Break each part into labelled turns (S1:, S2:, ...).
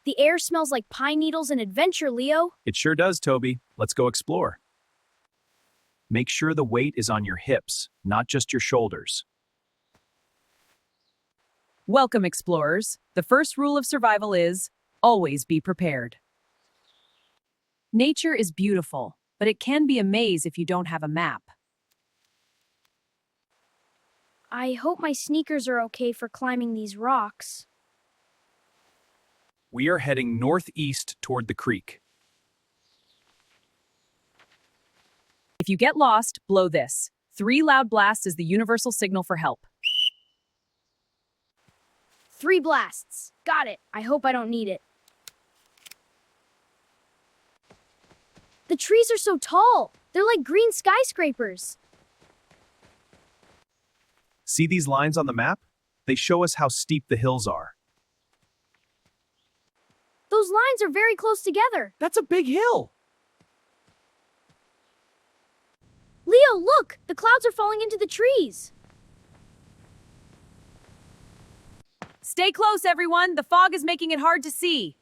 S1: The air smells like pine needles and adventure, Leo.
S2: It sure does, Toby. Let's go explore. Make sure the weight is on your hips, not just your shoulders.
S3: Welcome, explorers. The first rule of survival is always be prepared. Nature is beautiful, but it can be a maze if you don't have a map.
S1: I hope my sneakers are okay for climbing these rocks.
S2: We are heading northeast toward the creek.
S3: If you get lost, blow this. 3 loud blasts is the universal signal for help.
S1: 3 blasts. Got it. I hope I don't need it. The trees are so tall. They're like green skyscrapers.
S2: See these lines on the map? They show us how steep the hills are.
S1: Those lines are very close together.
S2: That's a big hill.
S1: Leo, look! The clouds are falling into the trees.
S3: Stay close, everyone. The fog is making it hard to see.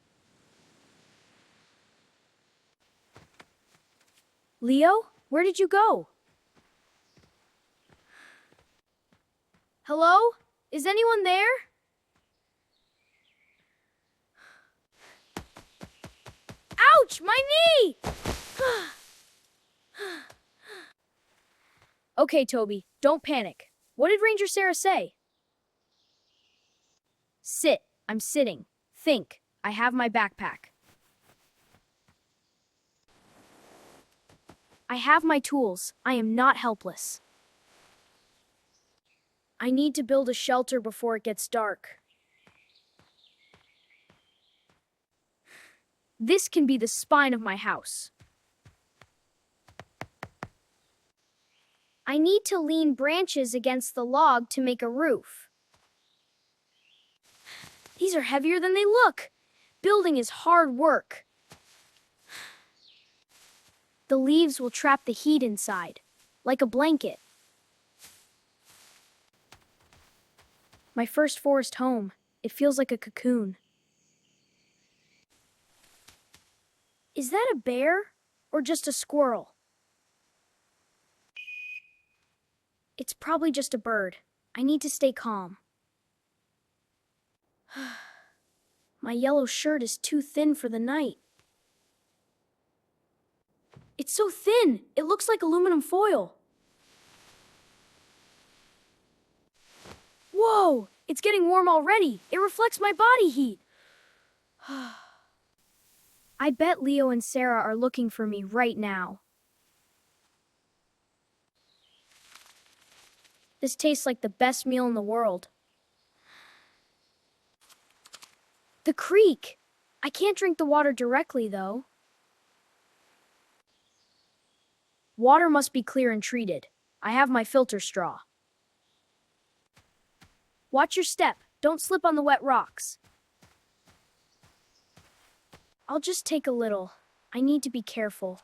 S1: Leo, where did you go? Hello? Is anyone there? Ouch! My knee! Okay, Toby, don't panic. What did Ranger Sarah say? Sit. I'm sitting. Think. I have my backpack. I have my tools. I am not helpless. I need to build a shelter before it gets dark. This can be the spine of my house. I need to lean branches against the log to make a roof. These are heavier than they look. Building is hard work. The leaves will trap the heat inside, like a blanket. My first forest home. It feels like a cocoon. Is that a bear or just a squirrel? It's probably just a bird. I need to stay calm. My yellow shirt is too thin for the night. It's so thin, it looks like aluminum foil. Whoa, it's getting warm already. It reflects my body heat. I bet Leo and Sarah are looking for me right now. This tastes like the best meal in the world. The creek. I can't drink the water directly, though. Water must be clear and treated. I have my filter straw. Watch your step. Don't slip on the wet rocks. I'll just take a little. I need to be careful.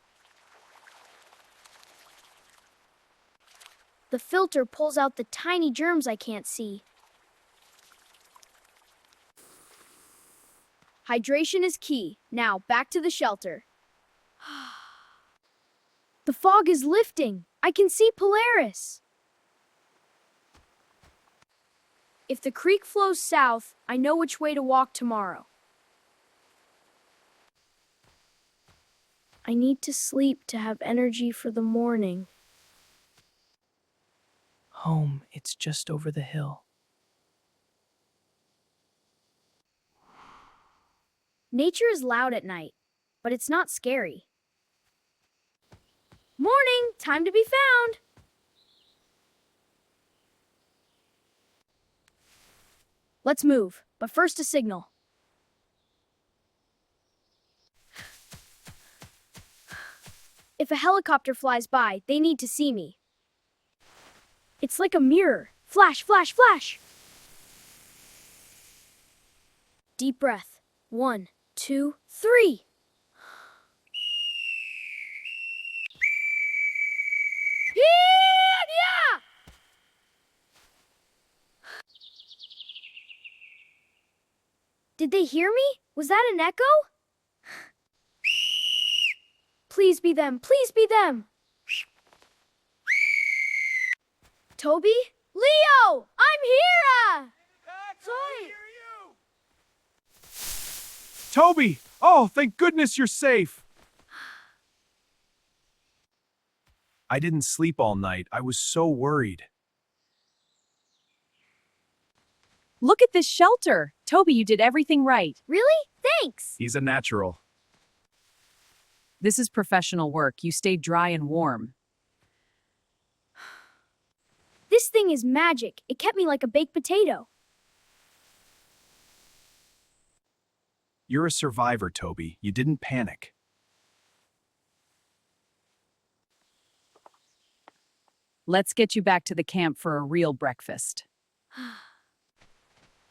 S1: The filter pulls out the tiny germs I can't see. Hydration is key. Now, back to the shelter. The fog is lifting. I can see Polaris. If the creek flows south, I know which way to walk tomorrow. I need to sleep to have energy for the morning.
S4: Home, it's just over the hill.
S1: Nature is loud at night, but it's not scary. Morning! Time to be found! Let's move, but first a signal. If a helicopter flies by, they need to see me. It's like a mirror. Flash, flash, flash! Deep breath. 1, 2, 3. Yeah! Did they hear me? Was that an echo? Please be them. Please be them. Toby? Leo! I'm here! Sorry.
S2: Toby! Oh, thank goodness you're safe! I didn't sleep all night. I was so worried.
S3: Look at this shelter. Toby, you did everything right.
S1: Really? Thanks.
S2: He's a natural.
S3: This is professional work. You stayed dry and warm.
S1: This thing is magic. It kept me like a baked potato.
S2: You're a survivor, Toby. You didn't panic.
S3: Let's get you back to the camp for a real breakfast.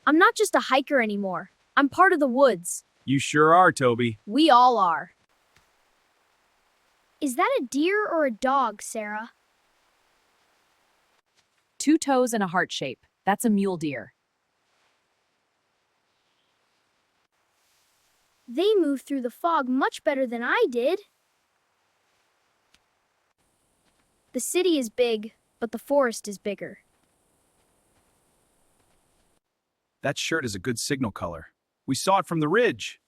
S1: I'm not just a hiker anymore. I'm part of the woods.
S2: You sure are, Toby.
S1: We all are. Is that a deer or a dog, Sarah?
S3: 2 toes and a heart shape. That's a mule deer.
S1: They move through the fog much better than I did. The city is big, but the forest is bigger.
S2: That shirt is a good signal color. We saw it from the ridge.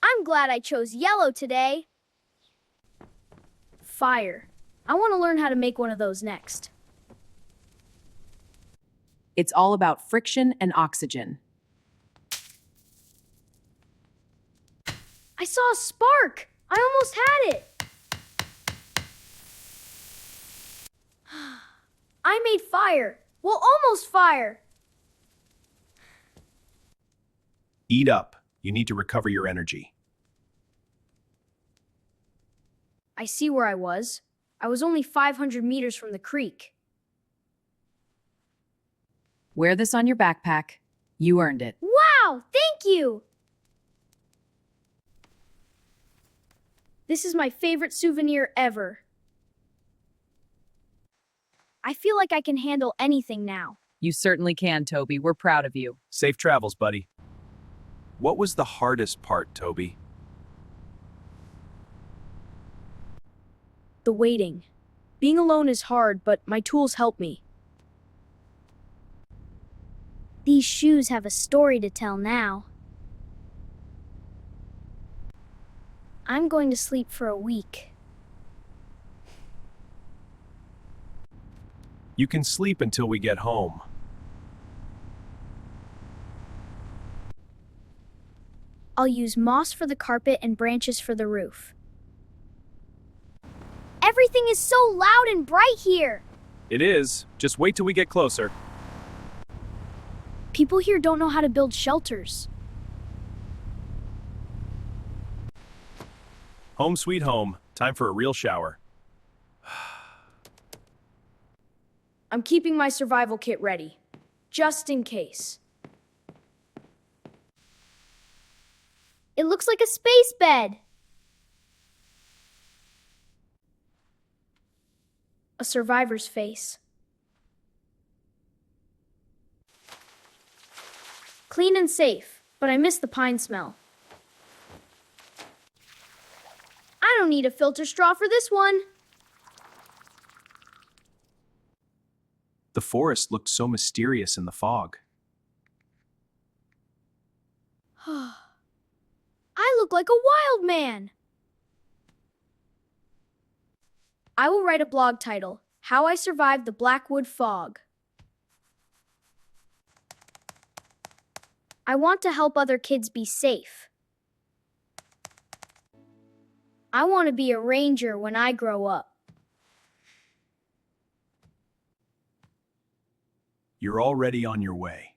S1: I'm glad I chose yellow today. Fire. I want to learn how to make one of those next.
S3: It's all about friction and oxygen.
S1: I saw a spark. I almost had it. I made fire. Well, almost fire.
S2: Eat up. You need to recover your energy.
S1: I see where I was. I was only 500 meters from the creek.
S3: Wear this on your backpack. You earned it.
S1: Wow, thank you. This is my favorite souvenir ever. I feel like I can handle anything now.
S3: You certainly can, Toby. We're proud of you.
S2: Safe travels, buddy. What was the hardest part, Toby?
S1: The waiting. Being alone is hard, but my tools help me. These shoes have a story to tell now. I'm going to sleep for a week.
S2: You can sleep until we get home.
S1: I'll use moss for the carpet and branches for the roof. Everything is so loud and bright here.
S2: It is. Just wait till we get closer.
S1: People here don't know how to build shelters.
S2: Home sweet home. Time for a real shower.
S1: I'm keeping my survival kit ready, just in case. It looks like a space bed. A survivor's face. Clean and safe, but I miss the pine smell. I don't need a filter straw for this one.
S2: The forest looked so mysterious in the fog.
S1: I look like a wild man. I will write a blog title, How I Survived the Blackwood Fog. I want to help other kids be safe. I want to be a ranger when I grow up.
S2: You're already on your way.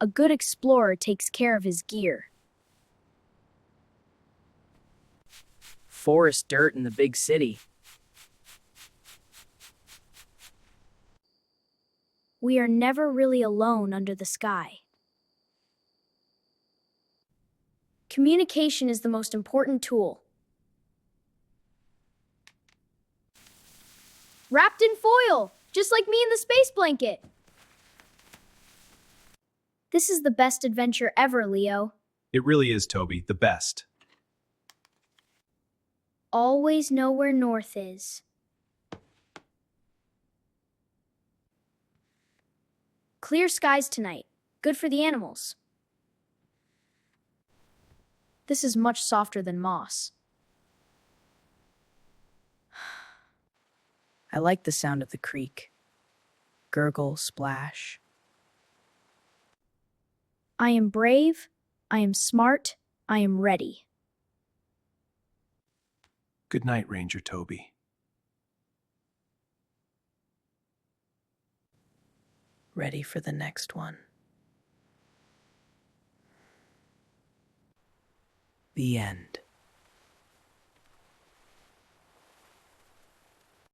S1: A good explorer takes care of his gear.
S4: Forest dirt in the big city.
S1: We are never really alone under the sky. Communication is the most important tool. foil, just like me in the space blanket. This is the best adventure ever, Leo.
S2: It really is, Toby, the best.
S1: Always know where north is. Clear skies tonight. Good for the animals. This is much softer than moss.
S4: I like the sound of the creek. Gurgle, splash.
S1: I am brave, I am smart, I am ready.
S2: Good night, Ranger Toby.
S4: Ready for the next one. The end.